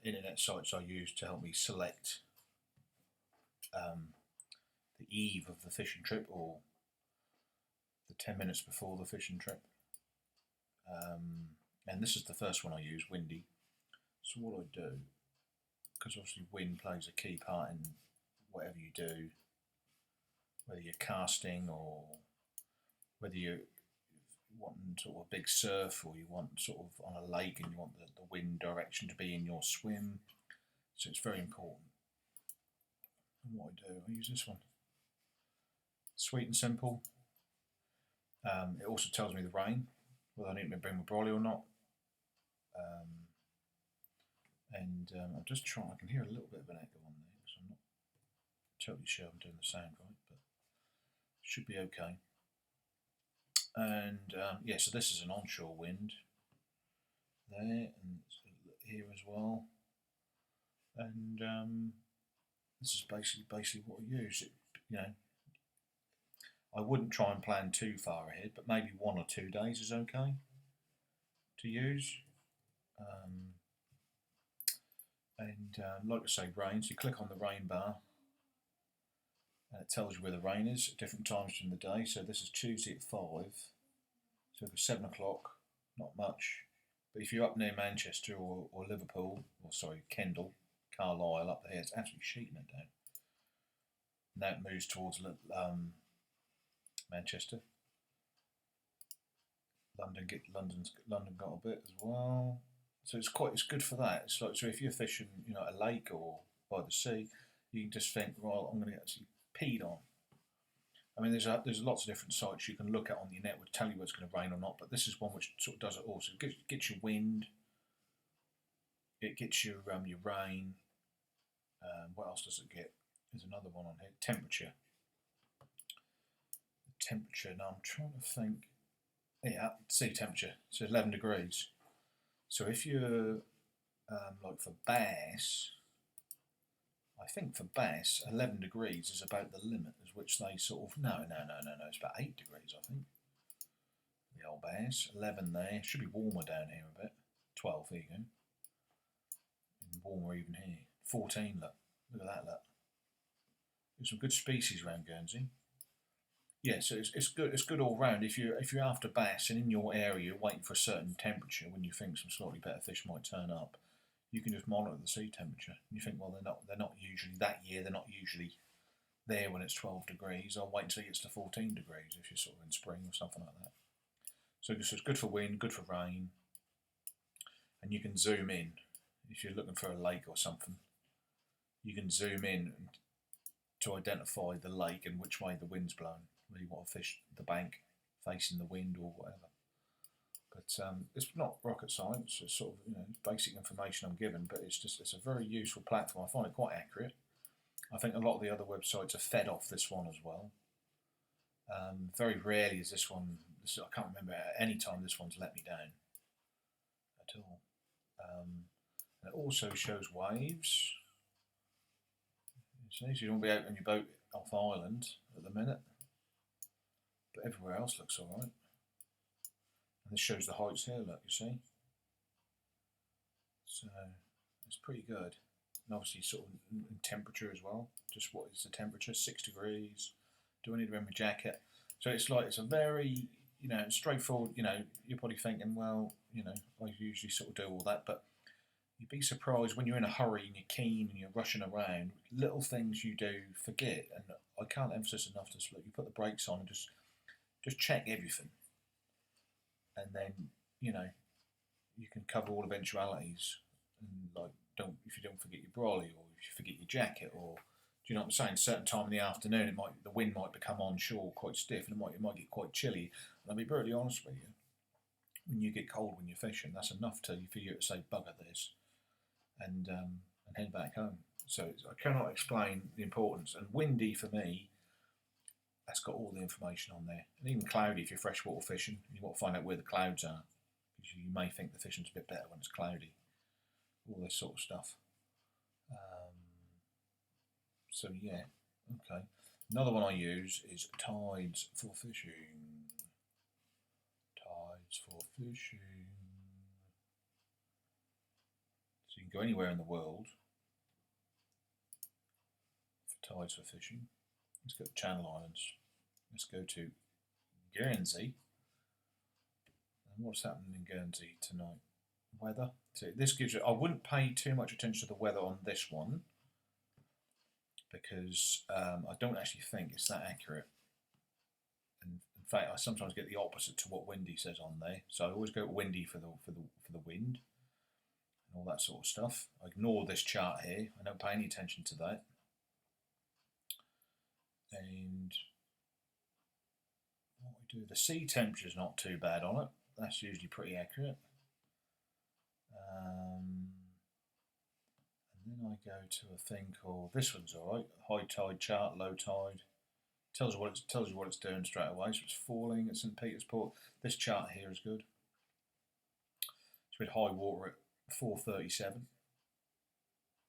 internet sites I use to help me select the eve of the fishing trip or the 10 minutes before the fishing trip. And this is the first one I use, Windy. So what I do, because obviously wind plays a key part in whatever you do, whether you're casting or whether you're wanting sort of a big surf or you want sort of on a lake and you want the wind direction to be in your swim. So it's very important. And what I do, I use this one. Sweet and simple. It also tells me the rain, whether I need to bring my brolly or not. I'm just trying, I can hear a little bit of an echo on there because I'm not totally sure I'm doing the sound right, but it should be okay. And yeah, so this is an onshore wind there and here as well. And this is basically what I use. I wouldn't try and plan too far ahead, but maybe 1 or 2 days is okay to use. Like I say, rain, so you click on the rain bar and it tells you where the rain is at different times during the day. So this is Tuesday at 5, so it was 7 o'clock, not much. But if you're up near Manchester or Liverpool, or sorry, Kendal, Carlisle up there, it's absolutely sheeting it down. Now it moves towards Manchester. London got a bit as well. So it's good for that. It's like, so if you're fishing, a lake or by the sea, you can just think, well, I'm going to get actually peed on. I mean, there's lots of different sites you can look at on the net which tell you whether it's going to rain or not, but this is one which sort of does it all. So it gets your wind, it gets your rain. What else does it get? There's another one on here. Temperature. Temperature. Now I'm trying to think. Yeah, sea temperature. So 11 degrees. So if you're like for bass, I think for bass 11 degrees is about the limit, as which they sort of no, it's about 8 degrees I think. The old bass 11 there. Should be warmer down here a bit. 12 here you go. And warmer even here. 14. Look at that. Look. There's some good species around Guernsey. Yeah, so it's good. It's good all round. If you're after bass and in your area you're waiting for a certain temperature when you think some slightly better fish might turn up, you can just monitor the sea temperature. And you think, well, they're not usually that year. They're not usually there when it's 12 degrees. I'll wait until it gets to 14 degrees if you're sort of in spring or something like that. So it's good for wind, good for rain, and you can zoom in if you're looking for a lake or something. You can zoom in to identify the lake and which way the wind's blowing. Whether you want to fish the bank facing the wind or whatever. But it's not rocket science. It's sort of basic information I'm given, but it's a very useful platform. I find it quite accurate. I think a lot of the other websites are fed off this one as well. Very rarely is this one. I can't remember at any time this one's let me down at all. It also shows waves. So you don't be out on your boat off island at the minute. But everywhere else looks alright. And this shows the heights here, look, you see. So it's pretty good. And obviously sort of in temperature as well. Just what is the temperature? 6 degrees. Do I need to wear my jacket? So it's a very, straightforward, you're probably thinking, well, I usually sort of do all that, but you'd be surprised when you're in a hurry and you're keen and you're rushing around, little things you do forget. And I can't emphasize enough to you put the brakes on and just check everything, and then you can cover all eventualities. And if you don't forget your brolly, or if you forget your jacket, or do you know what I'm saying? Certain time in the afternoon, the wind might become onshore quite stiff, and it might get quite chilly. And I'll be brutally honest with you, when you get cold when you're fishing, that's enough for you to say bugger this, and head back home. So I cannot explain the importance. And windy for me, that's got all the information on there. And even cloudy if you're freshwater fishing, you want to find out where the clouds are, because you may think the fishing's a bit better when it's cloudy. All this sort of stuff. So yeah, okay. Another one I use is Tides for Fishing. Tides for Fishing. So you can go anywhere in the world for tides for fishing. Let's go to Channel Islands. Let's go to Guernsey. And what's happening in Guernsey tonight? Weather. So this gives you, I wouldn't pay too much attention to the weather on this one because I don't actually think it's that accurate. And in fact, I sometimes get the opposite to what Windy says on there. So I always go Windy for the wind and all that sort of stuff. I ignore this chart here. I don't pay any attention to that. And what we do, the sea temperature is not too bad on it. That's usually pretty accurate. And then I go to a thing called, this one's alright, high tide chart, low tide. Tells you what it's doing straight away. So it's falling at St. Peter's Port. This chart here is good. It's with high water at 4:37,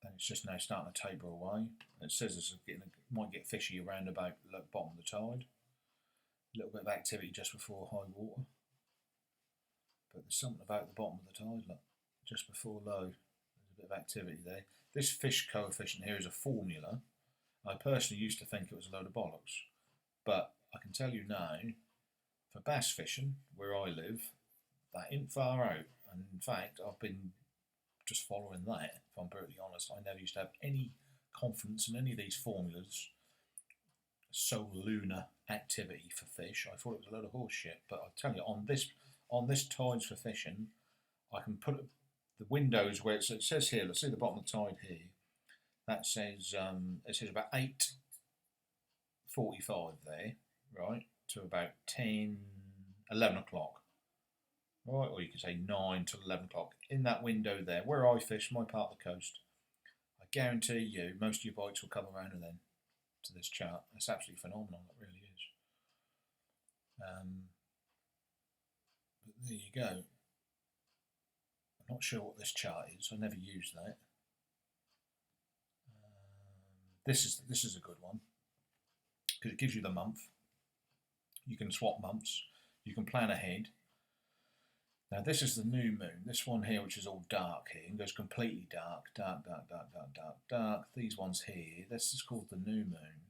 and it's just now starting to taper away. And it says it's might get fishy around about the bottom of the tide. A little bit of activity just before high water, but there's something about the bottom of the tide. Look, just before low, there's a bit of activity there. This fish coefficient here is a formula. I personally used to think it was a load of bollocks, but I can tell you now, for bass fishing, where I live, that ain't far out. And in fact, I've been just following that, if I'm brutally honest. I never used to have any confidence in any of these formulas. So lunar activity for fish. I thought it was a load of horse shit, but I tell you, on this tides for fishing, I can put the windows where it says here, let's see the bottom of the tide here. That says it says about 8:45 there, right, to about 11 o'clock, right, or you could say 9 to 11 o'clock. In that window there, where I fish, my part of the coast, I guarantee you most of your bites will come around and then to this chart. It's absolutely phenomenal, it really is. But there you go. I'm not sure what this chart is. I never used that. This is a good one because it gives you the month. You can swap months. You can plan ahead. Now this is the new moon. This one here, which is all dark here, and goes completely dark, dark, dark, dark, dark, dark, dark. These ones here, this is called the new moon,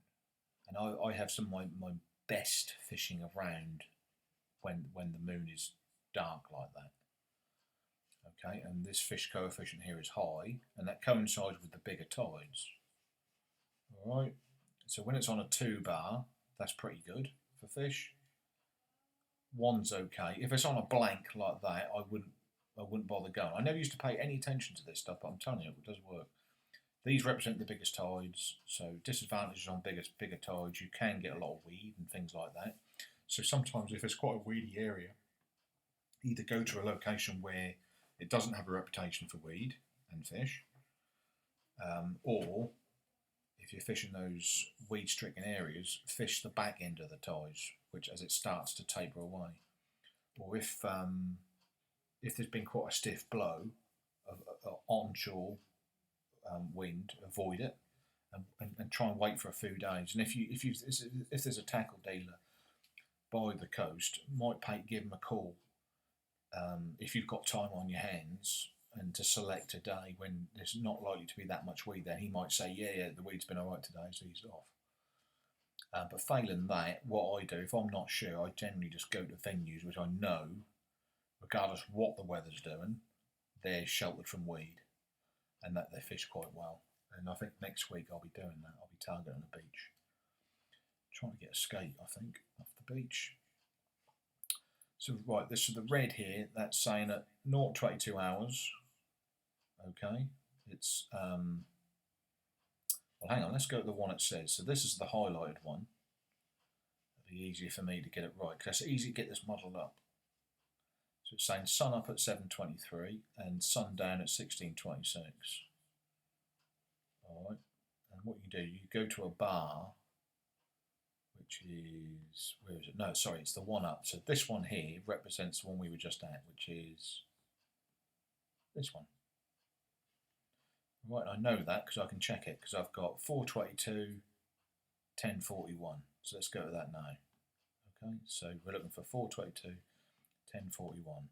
and I have some of my best fishing around when the moon is dark like that. Okay, and this fish coefficient here is high, and that coincides with the bigger tides. Alright, so when it's on a 2 bar, that's pretty good for fish. 1's okay. If it's on a blank like that, I wouldn't bother going. I never used to pay any attention to this stuff, but I'm telling you, it does work. These represent the biggest tides, so disadvantages on bigger tides, you can get a lot of weed and things like that. So sometimes if it's quite a weedy area, either go to a location where it doesn't have a reputation for weed and fish, or if you're fishing those weed-stricken areas, fish the back end of the tides, which as it starts to taper away. Or if there's been quite a stiff blow of onshore wind, avoid it and try and wait for a few days. And if there's a tackle dealer by the coast, might give them a call if you've got time on your hands, and to select a day when there's not likely to be that much weed there. He might say, yeah, the weed's been alright today, so he's off. But failing that, what I do, if I'm not sure, I generally just go to venues which I know, regardless of what the weather's doing, they're sheltered from weed, and that they fish quite well. And I think next week I'll be doing that. I'll be targeting the beach. Trying to get a skate, I think, off the beach. So right, this is the red here, that's saying at 0 to 82 hours. Okay, it's well, hang on, let's go to the one it says. So this is the highlighted one. It'll be easier for me to get it right because it's easy to get this modelled up. So it's saying sun up at 7:23 and sundown at 16:26. All right, and what you do, you go to a bar, which is, where is it? No, sorry, it's the one up. So this one here represents the one we were just at, which is this one. Right, I know that because I can check it because I've got 4:22, 10:41. So let's go to that now. Okay, so we're looking for 4:22, 10:41,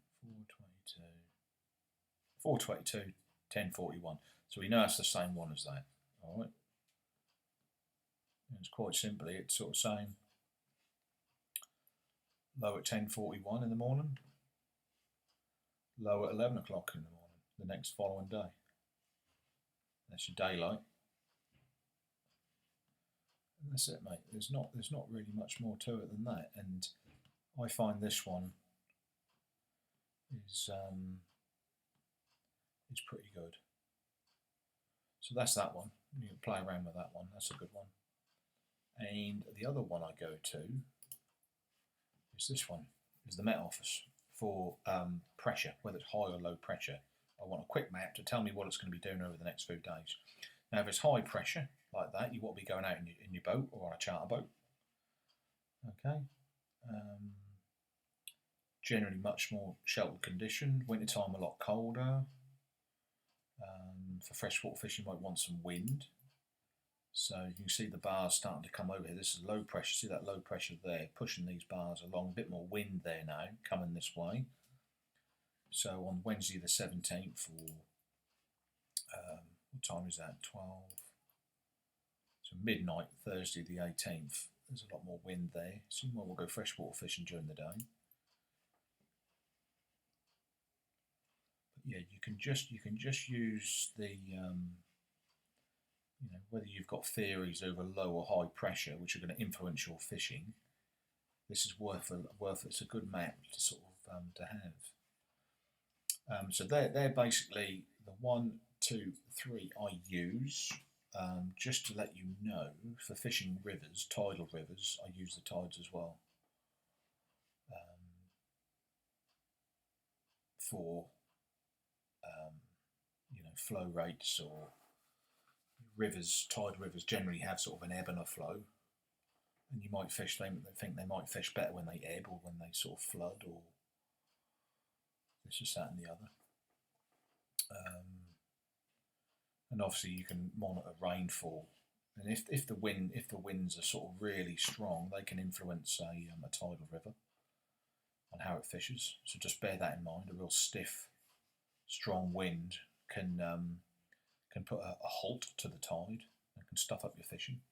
4:22, 10:41. So we know it's the same one as that. All right. And it's quite simply, it's sort of saying low at 10:41 in the morning, low at 11 o'clock in the morning, the next following day. That's your daylight. And that's it, mate. There's not really much more to it than that. And I find this one is pretty good. So that's that one. You can play around with that one. That's a good one. And the other one I go to is this one. Is the Met Office for pressure, whether it's high or low pressure. I want a quick map to tell me what it's going to be doing over the next few days. Now, if it's high pressure like that, you want to be going out in your boat or on a charter boat. Okay. Generally much more sheltered condition. Wintertime a lot colder. For freshwater fishing, you might want some wind. So you can see the bars starting to come over here. This is low pressure. See that low pressure there, pushing these bars along. A bit more wind there now, coming this way. So on Wednesday the 17th, or what time is that? 12. So midnight, Thursday the 18th. There's a lot more wind there. So you might well go freshwater fishing during the day. Yeah, you can just use the whether you've got theories over low or high pressure which are going to influence your fishing. This is worth it's a good map to sort of to have. So they're basically the 1, 2, 3 I use just to let you know for fishing rivers, tidal rivers. I use the tides as well for flow rates, or rivers. Tide rivers generally have sort of an ebb and a flow, and you might fish them. They think they might fish better when they ebb or when they sort of flood, or this is that and the other. And obviously you can monitor rainfall, and if the winds are sort of really strong, they can influence a tidal river and how it fishes. So just bear that in mind. A real stiff, strong wind can put a halt to the tide and can stuff up your fishing.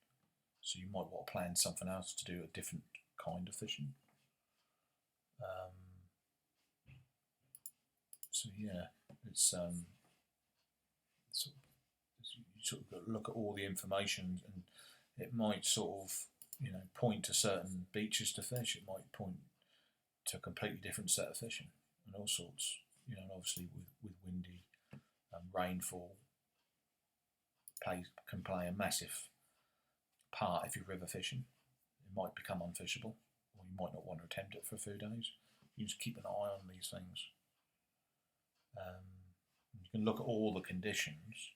So you might want to plan something else to do a different kind of fishing. So yeah, it's you sort of got to look at all the information, and it might sort of point to certain beaches to fish. It might point to a completely different set of fishing, and all sorts. And obviously with windy rainfall can play a massive part if you're river fishing. It might become unfishable, or you might not want to attempt it for a few days. You just keep an eye on these things. You can look at all the conditions,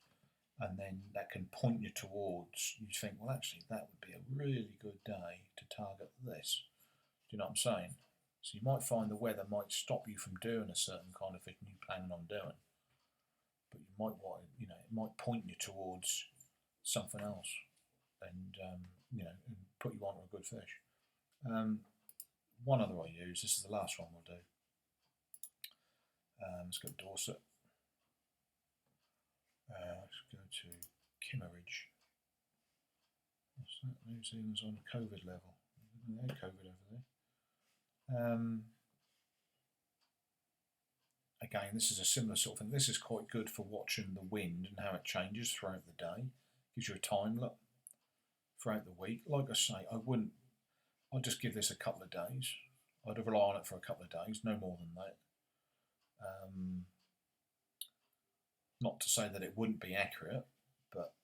and then that can point you towards, you think, well, actually, that would be a really good day to target this. Do you know what I'm saying? So you might find the weather might stop you from doing a certain kind of fishing you're planning on doing, but you might want, it might point you towards something else, and and put you onto a good fish. One other I use. This is the last one we'll do. Let's go to Dorset. Let's go to Kimmeridge. What's that? New Zealand's on a COVID level. They had COVID over there. Again, this is a similar sort of thing. This is quite good for watching the wind and how it changes throughout the day. Gives you a time look throughout the week. Like I say, I'd just give this a couple of days. I'd rely on it for a couple of days, no more than that. Not to say that it wouldn't be accurate, but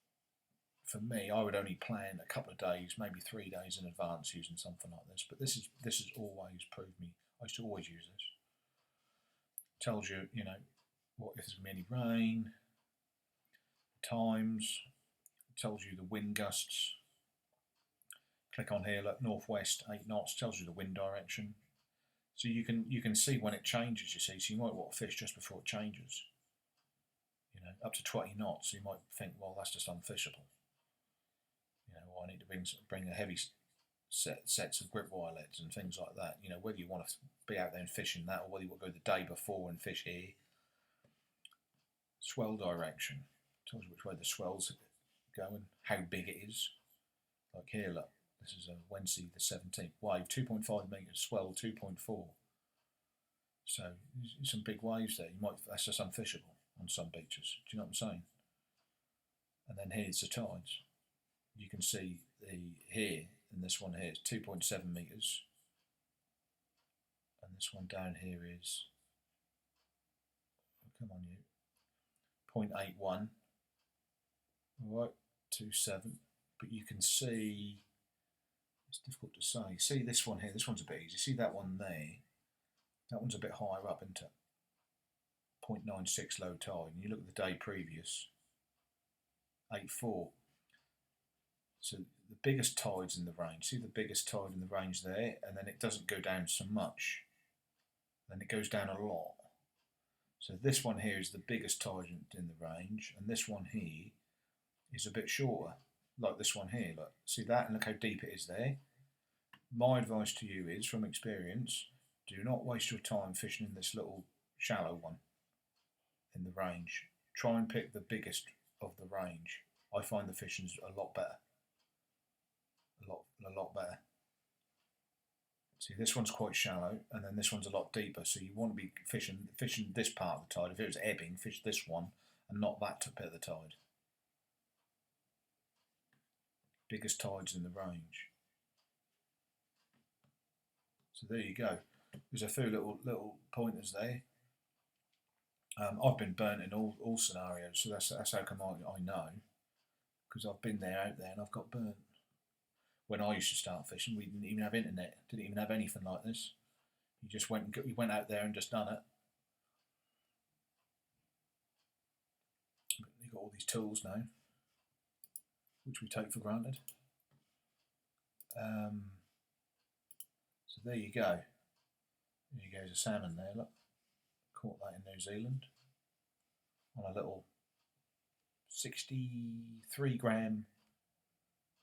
for me, I would only plan a couple of days, maybe 3 days in advance using something like this. But this has always proved me. I used to always use this. Tells you, what if there's going to be any rain, times. Tells you the wind gusts. Click on here, look, northwest 8 knots. Tells you the wind direction. So you can see when it changes. You see, so you might want to fish just before it changes. Up to 20 knots. So you might think, well, that's just unfishable. Or I need to bring a heavy sets of grip wirelets and things like that. Whether you want to be out there and fishing that, or whether you want to go the day before and fish here. swell direction. Tells you which way the swell's going, how big it is. Like here, look, this is a Wednesday the 17th. Wave 2.5 metres, swell 2.4. So some big waves there. That's just unfishable on some beaches. Do you know what I'm saying? And then here's the tides. You can see here, and this one here is 2.7 metres. And this one down here is, oh, come on you, 0.81. Alright, 2.7. But you can see, it's difficult to say. See this one here, this one's a bit easy. See that one there? That one's a bit higher up, isn't it? 0.96 low tide. And you look at the day previous, 8.4. So the biggest tide's in the range. See the biggest tide in the range there, and then it doesn't go down so much. Then it goes down a lot. So this one here is the biggest tide in the range, and this one here is a bit shorter, like this one here. Look, see that, and look how deep it is there. My advice to you is, from experience, do not waste your time fishing in this little shallow one in the range. Try and pick the biggest of the range. I find the fishing's a lot better. A lot better. See, this one's quite shallow, and then this one's a lot deeper. So you want to be fishing this part of the tide. If it was ebbing, fish this one, and not that bit of the tide. Biggest tides in the range. So there you go. There's a few little pointers there. I've been burnt in all scenarios, so that's how come I know, because I've been out there and I've got burnt. When I used to start fishing, we didn't even have internet, didn't even have anything like this. You just went out there and just done it. But you've got all these tools now, which we take for granted. So there you go. There goes a salmon there, look. Caught that in New Zealand on a little 63 gram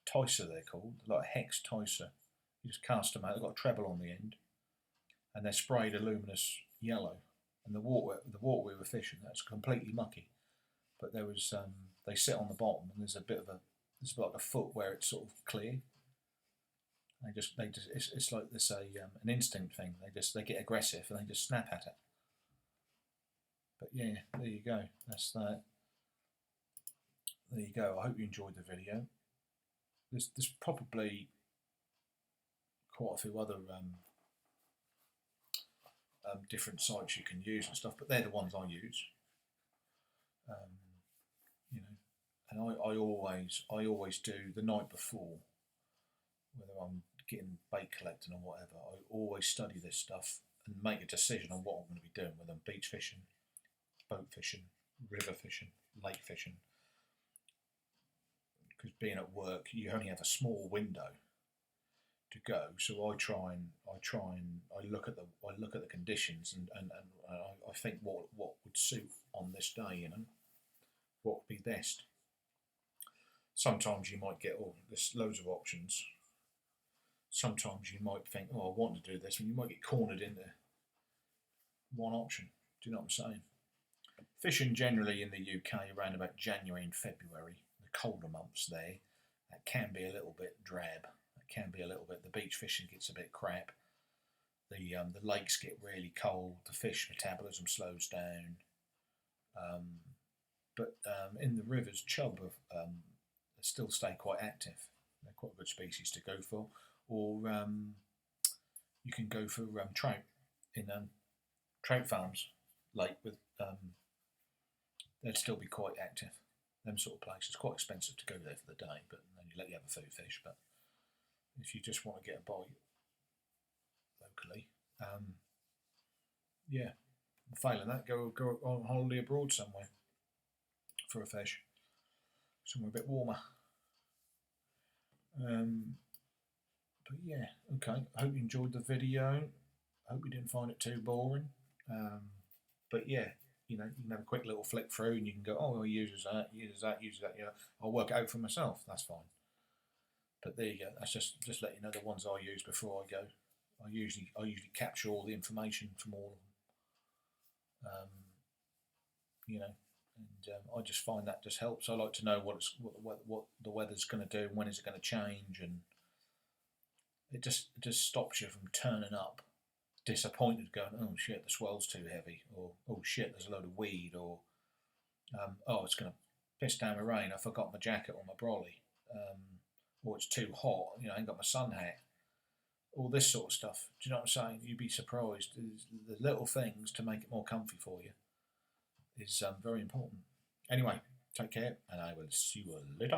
Tyser, they're called, like a hex Tyser. You just cast them out, they've got a treble on the end, and they're sprayed a luminous yellow. And the water we were fishing, that's completely mucky. But there was, they sit on the bottom, and there's like a foot where it's sort of clear. It's like this an instinct thing. They get aggressive and they just snap at it. But yeah, there you go. That's that. There you go. I hope you enjoyed the video. There's probably quite a few other different sites you can use and stuff, but they're the ones I use. You know, and I always do the night before, whether I'm getting bait collecting or whatever. I always study this stuff and make a decision on what I'm going to be doing, whether I'm beach fishing, boat fishing, river fishing, lake fishing. Because being at work, you only have a small window to go. So I look at the conditions and I think what would suit on this day, you know, what would be best. Sometimes you might get, there's loads of options. Sometimes you might think, I want to do this, and you might get cornered into one option. Do you know what I'm saying? Fishing generally in the UK around about January and February, the colder months there, that can be a little bit drab. That can be a little bit, the beach fishing gets a bit crap. The lakes get really cold, the fish metabolism slows down. But in the rivers, chub still stay quite active. They're quite a good species to go for. Or you can go for trout in trout farms, lake with they'd still be quite active. Them sort of places. Quite expensive to go there for the day, but then you let you have a few fish. But if you just want to get a bite locally, yeah. Failing that, go on holiday abroad somewhere for a fish, somewhere a bit warmer. But yeah, okay. I hope you enjoyed the video. I hope you didn't find it too boring. But yeah, you know, you can have a quick little flick through and you can go, he uses that. Yeah, I'll work it out for myself. That's fine. But there you go. That's just let you know the ones I use before I go. I usually capture all the information from all of them. You know, and I just find that just helps. I like to know what the weather's going to do, and when is it going to change, and it just stops you from turning up disappointed, going, oh shit, the swell's too heavy, or oh shit, there's a load of weed, or oh, it's going to piss down with rain, I forgot my jacket or my brolly, or it's too hot, I ain't got my sun hat, all this sort of stuff. Do you know what I'm saying? You'd be surprised. The little things to make it more comfy for you is very important. Anyway, take care, and I will see you later.